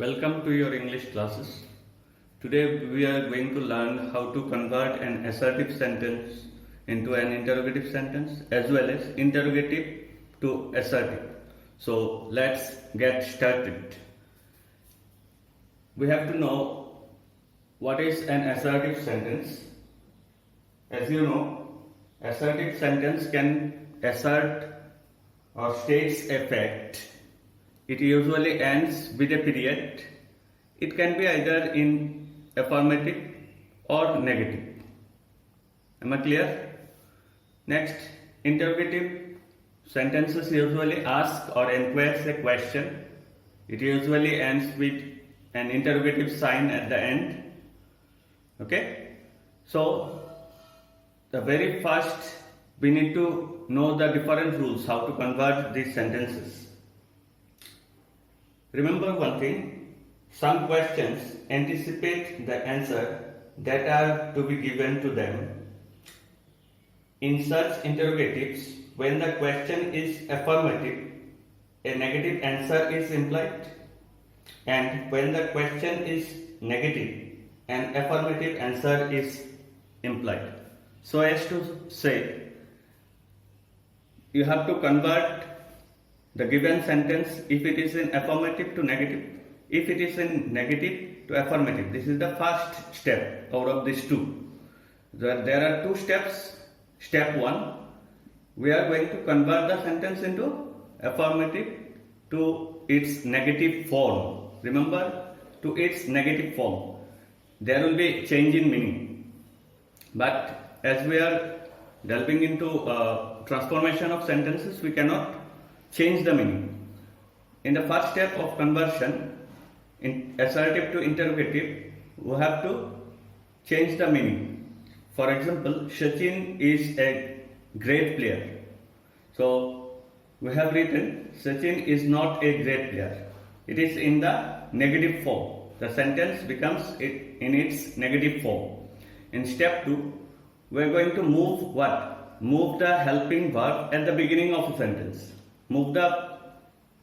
Welcome to your English classes. Today we are going to learn how to convert an assertive sentence into an interrogative sentence as well as interrogative to assertive. So let's get started. We have to know what is an assertive sentence. As you know, assertive sentence can assert or states a fact. It usually ends with a period. It can be either in affirmative or negative. Am I clear? Next, interrogative sentences usually ask or inquires a question. It usually ends with an interrogative sign at the end. Okay? So, the very first we need to know the different rules how to convert these sentences. Remember one thing, some questions anticipate the answer that are to be given to them. In such interrogatives, when the question is affirmative, a negative answer is implied, and when the question is negative, an affirmative answer is implied. So as to say, you have to convert the given sentence if it is in affirmative to negative, if it is in negative to affirmative. This is the first step out of these two. There are two steps. Step 1, we are going to convert the sentence into affirmative to its negative form. Remember, to its negative form. There will be change in meaning. But as we are delving into transformation of sentences, we cannot change the meaning. In the first step of conversion, in assertive to interrogative, we have to change the meaning. For example, Sachin is a great player. So, we have written Sachin is not a great player. It is in the negative form. The sentence becomes in its negative form. In step 2, we are going to move what? Move the helping verb at the beginning of a sentence. Move the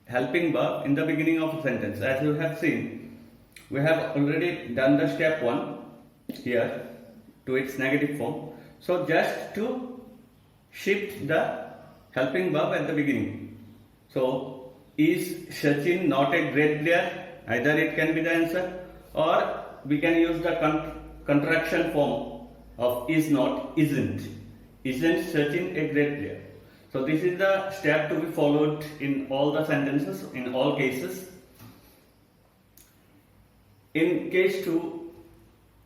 helping verb in the beginning of a sentence. As you have seen, we have already done the step 1 here to its negative form. So just to shift the helping verb at the beginning. So, is Sachin not a great player? Either it can be the answer, or we can use the contraction form of is not, isn't. Isn't Sachin a great player? So this is the step to be followed in all the sentences, in all cases. In case 2,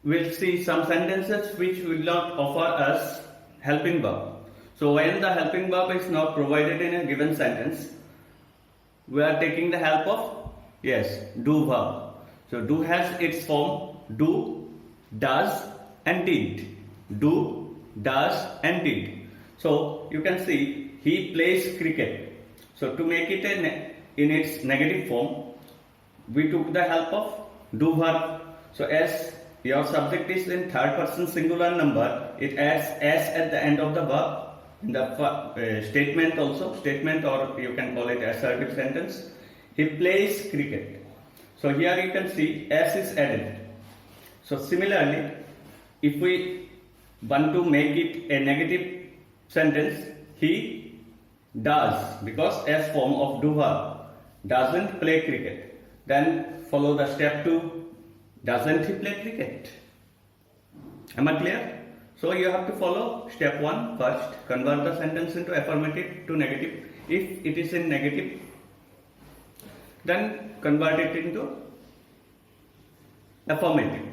we'll see some sentences which will not offer us helping verb. So when the helping verb is not provided in a given sentence, we are taking the help of, do verb. So do has its form do, does and did. Do, does and did. So you can see he plays cricket. So to make it in its negative form, we took the help of do verb. So as your subject is in third person singular number, it adds s at the end of the verb. In the statement also, statement, or you can call it assertive sentence. He plays cricket. So here you can see s is added. So similarly, if we want to make it a negative sentence, he does, because S form of do verb, doesn't play cricket. Then follow the step 2, doesn't he play cricket? Am I clear? So you have to follow step 1 first, convert the sentence into affirmative to negative. If it is in negative, then convert it into affirmative.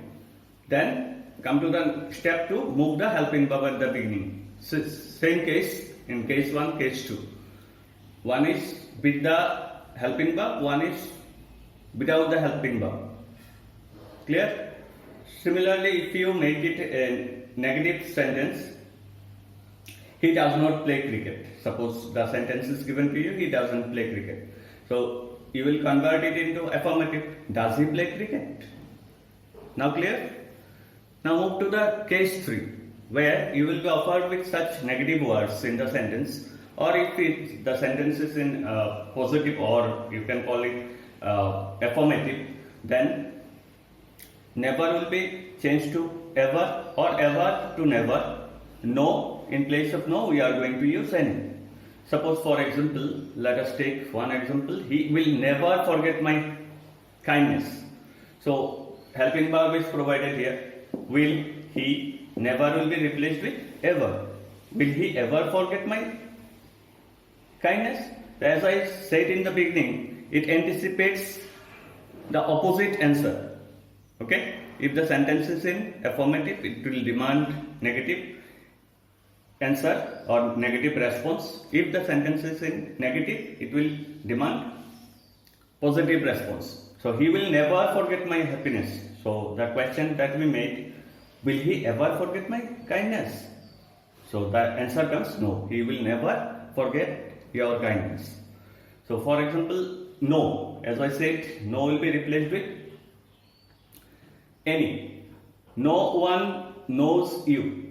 Then come to the step 2, move the helping verb at the beginning. So, same case in case 1, case 2. One is with the helping verb, one is without the helping verb. Clear? Similarly, if you make it a negative sentence, he does not play cricket. Suppose the sentence is given to you, he doesn't play cricket. So you will convert it into affirmative. Does he play cricket? Now clear? Now move to the case 3, where you will be offered with such negative words in the sentence, or if the sentence is in positive, or you can call it affirmative, then never will be changed to ever or ever to never. No, in place of no we are going to use any. Suppose for example, let us take one example. He will never forget my kindness. So helping verb is provided here. Will, he, never will be replaced with ever. Will he ever forget my kindness? As I said in the beginning, it anticipates the opposite answer. Okay? If the sentence is in affirmative, it will demand negative answer or negative response. If the sentence is in negative, it will demand positive response. So he will never forget my happiness. So the question that we made, will he ever forget my kindness? So the answer comes no. He will never forget your kindness. So for example, no. As I said, no will be replaced with any. No one knows you.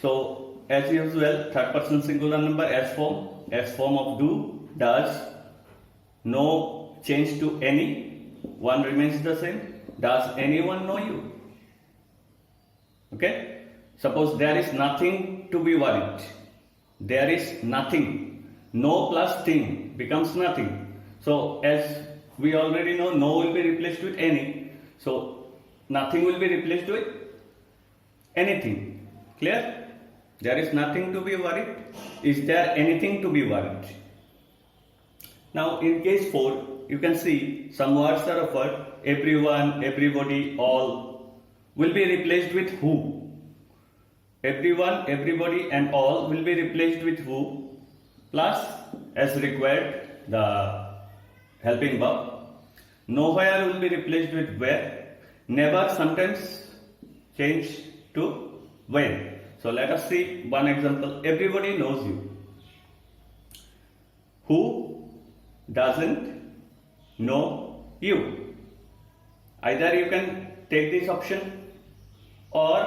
So as usual, third person singular number S form of do, does, no change to any, one remains the same. Does anyone know you? Okay? Suppose there is nothing to be worried. There is nothing. No plus thing becomes nothing. So as we already know, no will be replaced with any. So nothing will be replaced with anything. Clear? There is nothing to be worried. Is there anything to be worried? Now in case 4, you can see some words are offered. Everyone, everybody, all will be replaced with who. Everyone, everybody and all will be replaced with who plus as required the helping verb. Nowhere will be replaced with where. Never sometimes change to when. So let us see one example. Everybody knows you. Who doesn't know you? Either you can take this option, or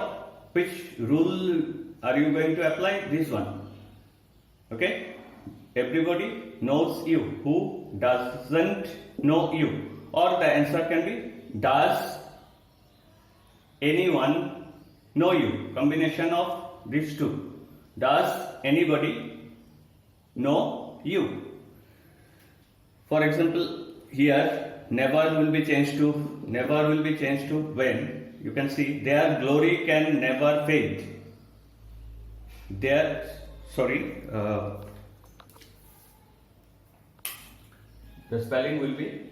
which rule are you going to apply? This one. Okay? Everybody knows you. Who doesn't know you? Or the answer can be, does anyone know you? Combination of these two. Does anybody know you? For example, here never will be changed to when. You can see their glory can never fade. The spelling will be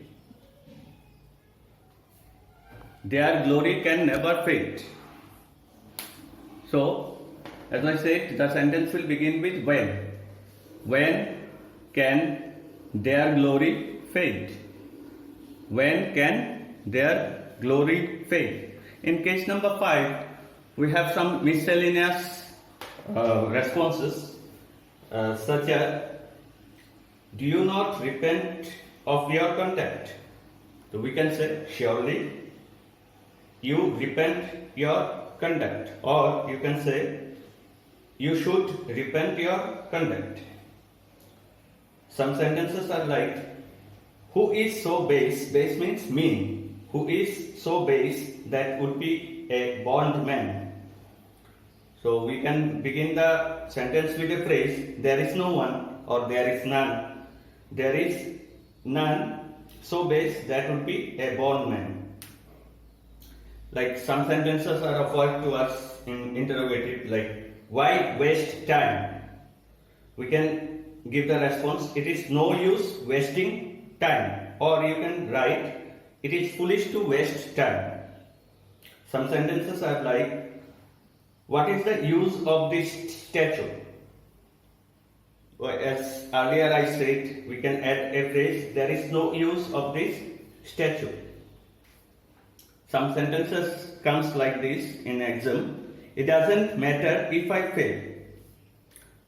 their glory can never fade. So, as I said, the sentence will begin with when. When can their glory fade? When can their glory fade? In case number 5, we have some miscellaneous responses such as, do you not repent of your conduct? So we can say, surely you repent your conduct, or you can say, you should repent your conduct. Some sentences are like, who is so base? Base means mean. Who is so base that would be a bondman. So we can begin the sentence with a phrase, there is no one or there is none. There is none so base that would be a bondman. Like some sentences are offered to us in interrogative, like, why waste time? We can give the response, it is no use wasting time. Or you can write, it is foolish to waste time. Some sentences are like, what is the use of this statue? As earlier I said, we can add a phrase, there is no use of this statue. Some sentences comes like this in exam, it doesn't matter if I fail.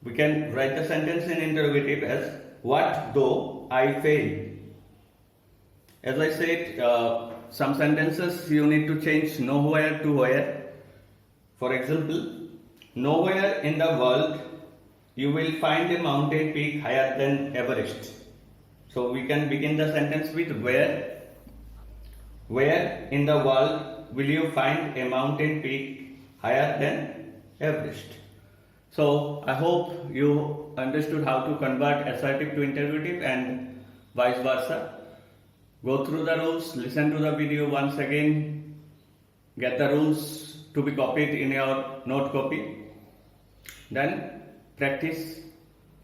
We can write the sentence in interrogative as, what though I fail? As I said, some sentences you need to change nowhere to where. For example, nowhere in the world you will find a mountain peak higher than Everest. So we can begin the sentence with where. Where in the world will you find a mountain peak higher than Everest? So I hope you understood how to convert assertive to interrogative and vice versa. Go through the rules, listen to the video once again, get the rules to be copied in your note copy. Then practice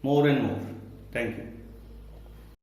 more and more. Thank you.